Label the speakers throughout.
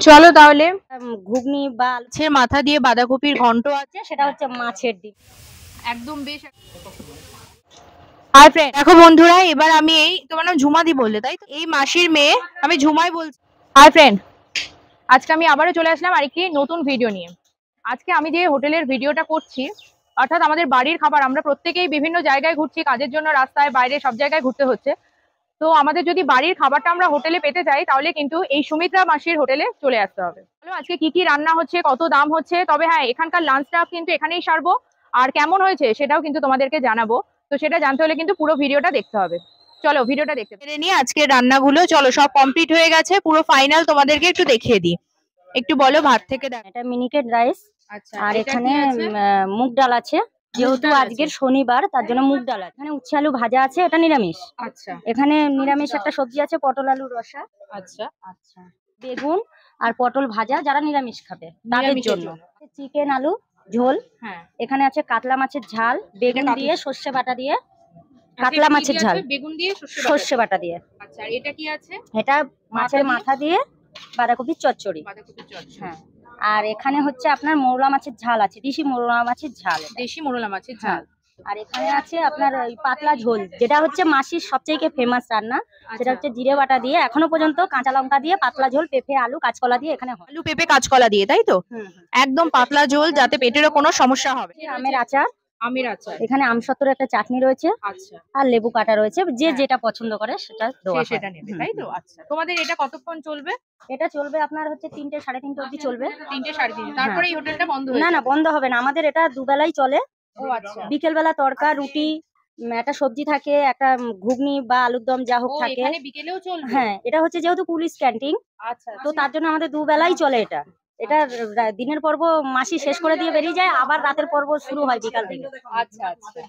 Speaker 1: চলো তাহলে
Speaker 2: ঘুগনি বা
Speaker 1: মাছের মাথা দিয়ে বাঁধাকপির ঘন্ট আছে,
Speaker 2: সেটা হচ্ছে মাছের ডিম।
Speaker 1: একদম বেশ। আর ফ্রেন্ড দেখো বন্ধুরা, এবার আমি এই তোমার নাম ঝুমাদি বললে তাই তো, এই মাসির মেয়ে আমি ঝুমাই বলছি। আর ফ্রেন্ড আজকে আমি আবারও চলে আসলাম আরেকটি নতুন ভিডিও নিয়ে। আজকে আমি যে হোটেলের ভিডিওটা করছি, অর্থাৎ আমাদের বাড়ির খাবার, আমরা প্রত্যেকেই বিভিন্ন জায়গায় ঘুরছি কাজের জন্য, রাস্তায় বাইরে সব জায়গায় ঘুরতে হচ্ছে। তো আমাদের যদি বাড়ির খাবারটা আমরা হোটেলে পেতে চাই তাহলে কিন্তু এই সুমিত্রা মাসির হোটেলে চলে আসতে হবে। চলো আজকে কি কি রান্না হচ্ছে, কত দাম হচ্ছে, তবে হ্যাঁ এখানকার লাঞ্চটা কিন্তু এখানেই সারবো, আর কেমন হয়েছে সেটাও কিন্তু তোমাদেরকে জানাবো। তো সেটা জানতে হলে কিন্তু পুরো ভিডিওটা দেখতে হবে। চলো ভিডিওটা দেখতে পেরে নিয়ে আজকের রান্নাগুলো চলো সব কমপ্লিট হয়ে গেছে, পুরো ফাইনাল তোমাদেরকে একটু দেখিয়ে দিই। একটু বলো ভাত থেকে দেখ।
Speaker 2: এটা মিনিকেট রাইস,
Speaker 1: আচ্ছা,
Speaker 2: আর এখানে মুগ ডাল আছে, যেহেতু আজকের শনিবার তার জন্য মুগ ডাল আছে। এখানে উচ্ছে আলু ভাজা আছে, এটা নিরামিষ।
Speaker 1: আচ্ছা,
Speaker 2: এখানে নিরামিষ একটা সবজি আছে, পটল আলু রসা।
Speaker 1: আচ্ছা
Speaker 2: আচ্ছা, বেগুন আর পটল ভাজা, যারা নিরামিষ খাবে তাদের জন্য। চিকেন আলু ঝোল,
Speaker 1: হ্যাঁ।
Speaker 2: এখানে আছে কাতলা মাছের ঝাল, বেগুন দিয়ে সর্ষে বাটা দিয়ে। কাতলা মাছের ঝাল
Speaker 1: বেগুন দিয়ে
Speaker 2: সর্ষে বাটা দিয়ে।
Speaker 1: আচ্ছা, আর এটা কি আছে?
Speaker 2: এটা মাছের মাথা দিয়ে বাঁধাকপির চচ্চড়ি।
Speaker 1: বাঁধাকপির চচ্চড়ি,
Speaker 2: হ্যাঁ। আর এখানে হচ্ছে আপনার মোরলা মাছের ঝাল আছে, দেশি মোরলা মাছের ঝাল।
Speaker 1: দেশি মোরলা মাছের ঝাল।
Speaker 2: আর এখানে আছে আপনার ওই পাতলা ঝোল, যেটা হচ্ছে মাসির সবচেয়ে ফেমাস রান্না। সেটা হচ্ছে জিরে বাটা দিয়ে, এখনো পর্যন্ত কাঁচা লঙ্কা দিয়ে পাতলা ঝোল, পেঁপে আলু কাঁচকলা দিয়ে এখানে হয়।
Speaker 1: আলু পেঁপে কাঁচকলা দিয়ে, তাই তো? একদম পাতলা ঝোল, যাতে পেটেরও কোনো সমস্যা হবে।
Speaker 2: আমের আচার,
Speaker 1: আমের আচার,
Speaker 2: এখানে আমসত্ত্বর একটা চাটনি রয়েছে।
Speaker 1: আচ্ছা,
Speaker 2: আর লেবু কাটা রয়েছে, যে যেটা পছন্দ করে সেটা
Speaker 1: সেটা নেবে, তাই তো? আচ্ছা, তোমাদের এটা কতক্ষণ চলবে?
Speaker 2: এটা চলবে আপনার হচ্ছে 3টে 3:30 অবধি চলবে।
Speaker 1: 3টে 3:30, তারপরে এই হোটেলটা বন্ধ হয়ে
Speaker 2: না না, বন্ধ হবে না, আমাদের এটা দুবেলাই চলে।
Speaker 1: ও আচ্ছা,
Speaker 2: বিকেল বেলা তড়কা রুটি, একটা সবজি থাকে, একটা ঘুগনি বা আলুর দম যা হোক থাকে।
Speaker 1: এখানে বিকেলেও চলবে?
Speaker 2: হ্যাঁ, এটা হচ্ছে যেহেতু পুলিশ ক্যান্টিন,
Speaker 1: আচ্ছা,
Speaker 2: তো তার জন্য আমাদের দুবেলাই চলে এটা। এটা দিনের পর্ব মাসি শেষ করে দিয়ে বেরিয়ে যায়, আবার রাতের পর্ব শুরু হয় বিকাল থেকে।
Speaker 1: আচ্ছা আচ্ছা,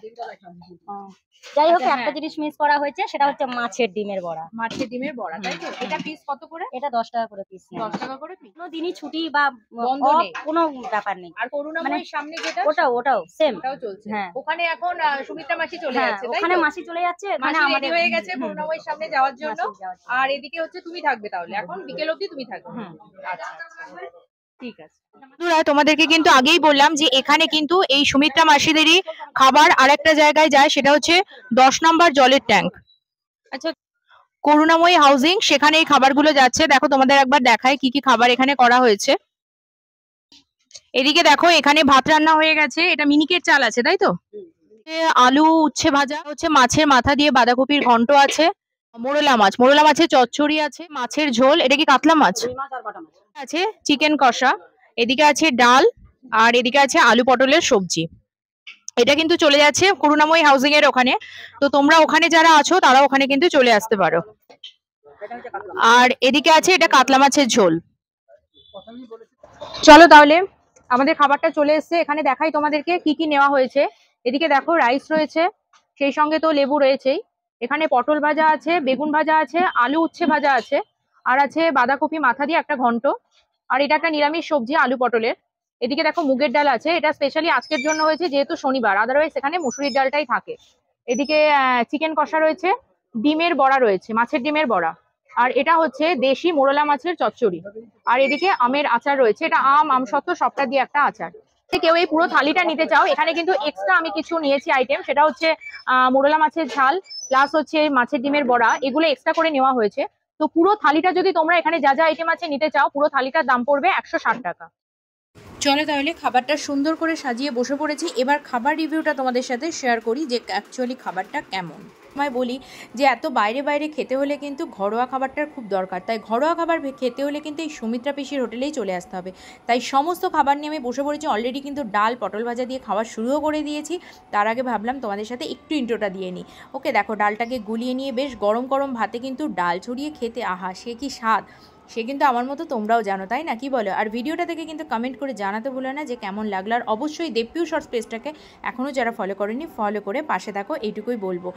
Speaker 2: যাই হোক, একটা জিনিস মিস করা হয়েছে, সেটা হচ্ছে মাছের ডিমের বড়া।
Speaker 1: মাছের ডিমের বড়া, তাই তো? এটা পিস কত করে?
Speaker 2: এটা 10 টাকা করে পিস।
Speaker 1: 10 টাকা করে পিস।
Speaker 2: কোনো দিনই ছুটি বা
Speaker 1: বন্ধ নেই,
Speaker 2: কোনো ব্যাপার নেই।
Speaker 1: আর করুণাময়ীর সামনে যেটা,
Speaker 2: ওটাও সেম,
Speaker 1: ওটাও চলছে।
Speaker 2: হ্যাঁ।
Speaker 1: ওখানে এখন সুমিত্রা মাসি চলে যাচ্ছে, তাই তো?
Speaker 2: ওখানে মাসি চলে যাচ্ছে, এখানে আমাদের
Speaker 1: হয়ে গেছে করুণাময়ীর সামনে যাওয়ার জন্য। আর এদিকে হচ্ছে তুমি থাকবে, তাহলে এখন বিকেল অবধি তুমি থাকবে। আচ্ছা, ঠিক আছে। বন্ধুরা তোমাদেরকে কিন্তু আগেই বললাম যে এখানে কিন্তু এই সুমিত্রা মাসিদেরই খাবার আরেকটা জায়গায় যায়, সেটা হচ্ছে 10 নম্বর জলের ট্যাঙ্ক। আচ্ছা, করুণাময়ী হাউজিং, সেখানে এই খাবারগুলো যাচ্ছে। দেখো তোমাদের একবার দেখায় কি কি খাবার এখানে করা হয়েছে। এদিকে দেখো, এখানে ভাত রান্না হয়ে গেছে, এটা মিনিকেট চাল আছে, তাই তো? আলু উচ্ছে ভাজা হচ্ছে, মাছের মাথা দিয়ে বাঁধাকপির ঘন্ট আছে, মোরলা মাছের চচ্চড়ি আছে, মাছের ঝোল, এটা কি কাতলা মাছ আছে, চিকেন কষা, এদিকে আছে ডাল, আর এদিকে আছে আলু পটলের সবজি। এটা কিন্তু চলে যাচ্ছে করুণাময়ী হাউজিং এর ওখানে। তো তোমরা ওখানে যারা আছো তারা ওখানে কিন্তু চলে আসতে পারো। আর এদিকে আছে এটা কাতলা মাছের ঝোল। চলো তাহলে, আমাদের খাবারটা চলে এসেছে, এখানে দেখাই তোমাদেরকে কি কি নেওয়া হয়েছে। এদিকে দেখো রাইস রয়েছে, সেই সঙ্গে তো লেবু রয়েছেই। এখানে পটল ভাজা আছে, বেগুন ভাজা আছে, আলু উচ্ছে ভাজা আছে, আর আছে বাঁধাকপি মাথা দিয়ে একটা ঘন্ট, আর এটা একটা নিরামিষ সবজি আলু পটলের। এদিকে দেখো মুগের ডাল আছে, এটা স্পেশালি আজকের জন্য হয়েছে যেহেতু শনিবার, আদারওয়াইজ এখানে মুসুরির ডালটাই থাকে। এদিকে চিকেন কষা রয়েছে, ডিমের বড়া রয়েছে, মাছের ডিমের বড়া, আর এটা হচ্ছে দেশি মোরলা মাছের চচ্চড়ি, আর এদিকে আমের আচার রয়েছে, এটা আমসত্ত্ব সবটা দিয়ে একটা আচার। কেউ এই পুরো থালিটা নিতে চাও, এখানে কিন্তু এক্সট্রা আমি কিছু নিয়েছি আইটেম, সেটা হচ্ছে মোরলা মাছের ঝাল প্লাস হচ্ছে মাছের ডিমের বড়া, এগুলো এক্সট্রা করে নেওয়া হয়েছে। তো পুরো থালিটা যদি তোমরা এখানে যা যা আইটেম আছে নিতে চাও, পুরো থালিটার দাম পড়বে 160 টাকা। চলো তাহলে খাবারটা সুন্দর করে সাজিয়ে বসে পড়েছি, এবার খাবার রিভিউটা তোমাদের সাথে শেয়ার করি যে অ্যাকচুয়ালি খাবারটা কেমন। আমি বলি যে এত বাইরে বাইরে খেতে হলে কিন্তু ঘরোয়া খাবারটার খুব দরকার, তাই ঘরোয়া খাবার খেতে হলে কিন্তু এই সুমিত্রা পিসির হোটেলেই চলে আসতে হবে। তাই সমস্ত খাবার নিয়ে আমি বসে পড়েছি, অলরেডি কিন্তু ডাল পটল ভাজা দিয়ে খাওয়া শুরুও করে দিয়েছি। তার আগে ভাবলাম তোমাদের সাথে একটু ইন্ট্রোটা দিয়ে নিই। ওকে, দেখো ডালটাকে গুলিয়ে নিয়ে বেশ গরম গরম ভাতে কিন্তু ডাল ছড়িয়ে খেতে আহা সে কি স্বাদ, সে কিন্তু আমার মতো তোমরাও জানো, তাই না? কি বলো? আর ভিডিওটা থেকে কিন্তু কমেন্ট করে জানাতে ভুলো না যে কেমন লাগলো, আর অবশ্যই দেবপিউ শর্টস পেজটাকে এখনও যারা ফলো করেনি ফলো করে পাশে থাকো, এইটুকুই বলবো।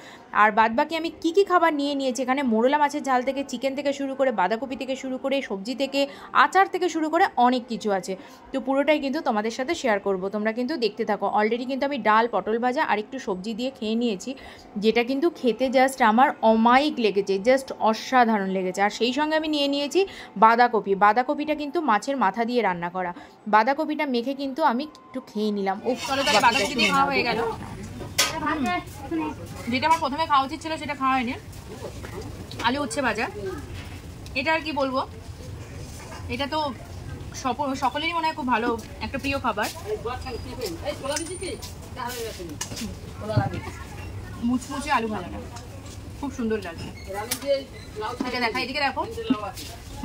Speaker 1: আর বাদবাকি আমি কি কি খাবার নিয়ে নিয়েছি, এখানে মোরলা মাছের ঝাল থেকে চিকেন থেকে শুরু করে বাঁধাকপি থেকে শুরু করে সবজি থেকে আচার থেকে শুরু করে অনেক কিছু আছে। তো পুরোটাই কিন্তু তোমাদের সাথে শেয়ার করব, তোমরা কিন্তু দেখতে থাকো। অলরেডি কিন্তু আমি ডাল পটল ভাজা আর একটু সবজি দিয়ে খেয়ে নিয়েছি, যেটা কিন্তু খেতে জাস্ট আমার অমায়িক লেগেছে, জাস্ট অসাধারণ লেগেছে। আর সেই সঙ্গে আমি নিয়ে নিয়েছি বাঁধাকপি। বাঁধাকপিটা কিন্তু মাছের মাথা দিয়ে রান্না করা। বাঁধাকপিটা মেখে কিন্তু আমি একটু খেয়ে নিলাম। ও চলো তাহলে বাঁধাকপি দিয়ে খাওয়া হয়ে গেল। যেটা আমার প্রথমে খাওয়া উচিত ছিল সেটা খাওয়া হয়নি, আলু উচ্ছে ভাজা। এটা আর কি বলবো, এটা তো সকলেরই মনে হয় খুব ভালো একটা প্রিয় খাবার। মুচমুচে আলু ভাজাটা খুব সুন্দর লাগছে। এটা দেখা, এদিকে দেখো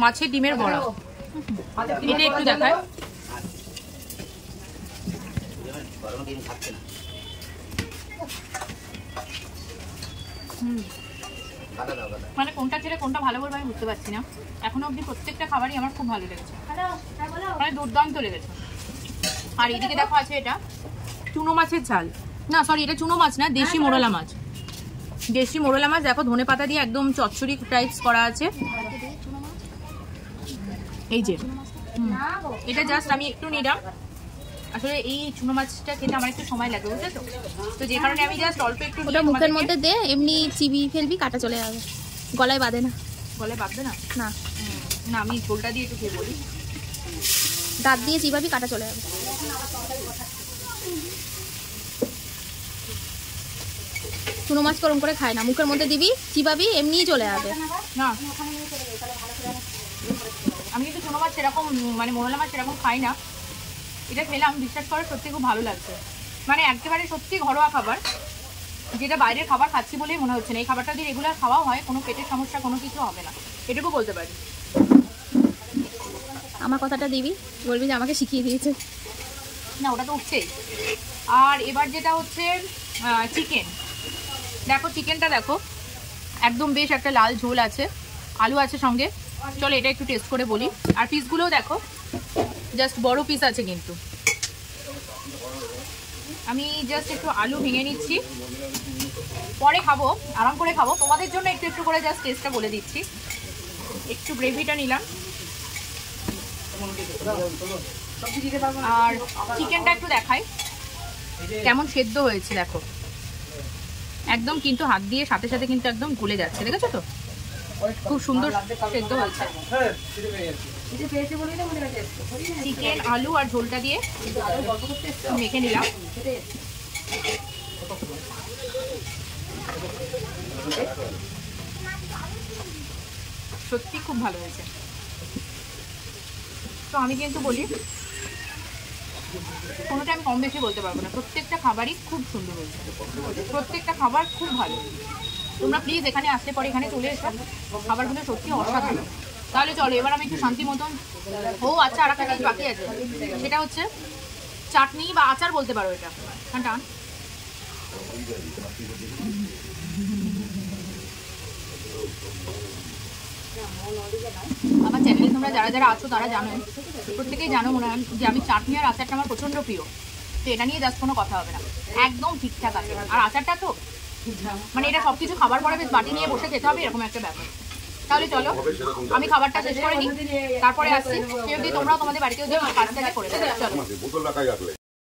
Speaker 1: মাছের ডিমের বড়া, এটা একটু দেখায়। মানে কোনটা ছেড়ে কোনটা ভালো বলবো আমি বুঝতে পারছি না। এখনো অবধি প্রত্যেকটা খাবারই আমার খুব ভালো লেগেছে, মানে দুর্দান্ত লেগেছে। আর এদিকে দেখো আছে এটা চুনো মাছের ঝাল, না সরি এটা চুনো মাছ না, দেশি মোরলা মাছ। দেশি মোরলা মাছ দেখো ধনে পাতা দিয়ে একদম চচ্চড়ি টাইপস করা আছে। এই যে এটা জাস্ট আমি একটু নিলাম, আসলে এই চুনো মাছটা খেতে আমার একটু সময় লাগে, বুঝলে তো, তো যে কারণে আমি জাস্ট অল্প একটু
Speaker 3: ওটা মুখের মধ্যে দে, এমনি চিবি ফেলবি, কাটা চলে যাবে, গলায় বাঁধে না।
Speaker 1: গলায় বাঁধবে না?
Speaker 3: না
Speaker 1: না, আমি ঝোলটা দিয়ে একটু খেয়ে বলি।
Speaker 3: দাঁত দিয়ে চিবাবি, কাটা চলে যাবে। চুনো মাছ গরম করে খায় না, মুখের মধ্যে দিবি, চিবাবি, এমনিই চলে যাবে।
Speaker 1: না আমি কিন্তু চুনো মাছ সেরকম, মানে মোরলা মাছ সেরকম খাই না। এটা খেলাম, বিশ্বাস করে সত্যি খুব ভালো লাগছে। মানে একেবারে সত্যি ঘরোয়া খাবার, যেটা বাইরের খাবার খাচ্ছি বলেই মনে হচ্ছে না। এই খাবারটা দিয়ে রেগুলার খাওয়া হয়, কোনো পেটের সমস্যা কোনো কিছু হবে না, এটুকু বলতে পারি।
Speaker 3: আমার কথাটা দিবি, বলবি যে আমাকে শিখিয়ে দিয়েছে।
Speaker 1: না ওটা তো উঠছেই। আর এবার যেটা হচ্ছে চিকেন, দেখো চিকেনটা দেখো একদম বেশ একটা লাল ঝোল আছে, আলু আছে সঙ্গে। চলো এটা একটু টেস্ট করে বলি। আর পিসগুলোও দেখো জাস্ট বড় পিস আছে, কিন্তু আমি জাস্ট একটু আলু ভেঙে নিচ্ছি, পরে খাবো, আরাম করে খাবো। তোমাদের জন্য একটু একটু করে জাস্ট টেস্টটা বলে দিচ্ছি। একটু গ্রেভিটা নিলাম, আর চিকেনটা একটু দেখাই কেমন সেদ্ধ হয়েছে। দেখো একদম কিন্তু হাত দিয়ে সাথে সাথে কিন্তু একদম গলে যাচ্ছে, দেখেছো তো, খুব সুন্দর সেদ্ধ হয়েছে। চিকেন আলু আর ঝোলটা দিয়ে মেখে নিলাম। সত্যি খুব ভালো হয়েছে। তো আমি কিন্তু বলি কোনোটা আমি কম বেশি বলতে পারবো না, প্রত্যেকটা খাবারই খুব সুন্দর হয়েছে, প্রত্যেকটা খাবার খুব ভালো। তোমরা প্লিজ এখানে আসতে পরে এখানে চলে এসো, খাবারগুলো সত্যি অসাধারণ। তাহলে চলো এবার আমি একটু শান্তি মতন, ও আচ্ছা আর একটা কাজ বাকি আছে, সেটা হচ্ছে চাটনি বা আচার বলতে পারো এটা। টান আমার চ্যানেলে তোমরা যারা যারা আছো তারা জানো, প্রত্যেকেই জানো মনে হয় যে আমি চাটনি আর আচারটা আমার প্রচণ্ড প্রিয়। তো এটা নিয়ে জাস্ট কোনো কথা হবে না, একদম ঠিকঠাক আছে। আর আচারটা তো মানে এটা সব কিছু খাবার পরে বেশ বাটি নিয়ে বসে খেতে হবে এরকম একটা ব্যাপার। তাহলে চলো আমি খাবারটা শেষ করে নিই, তারপরে আসছি। সে অবধি তোমরাও তোমাদের বাড়িতেও যে কাজটাকে করে দেবে। চলো।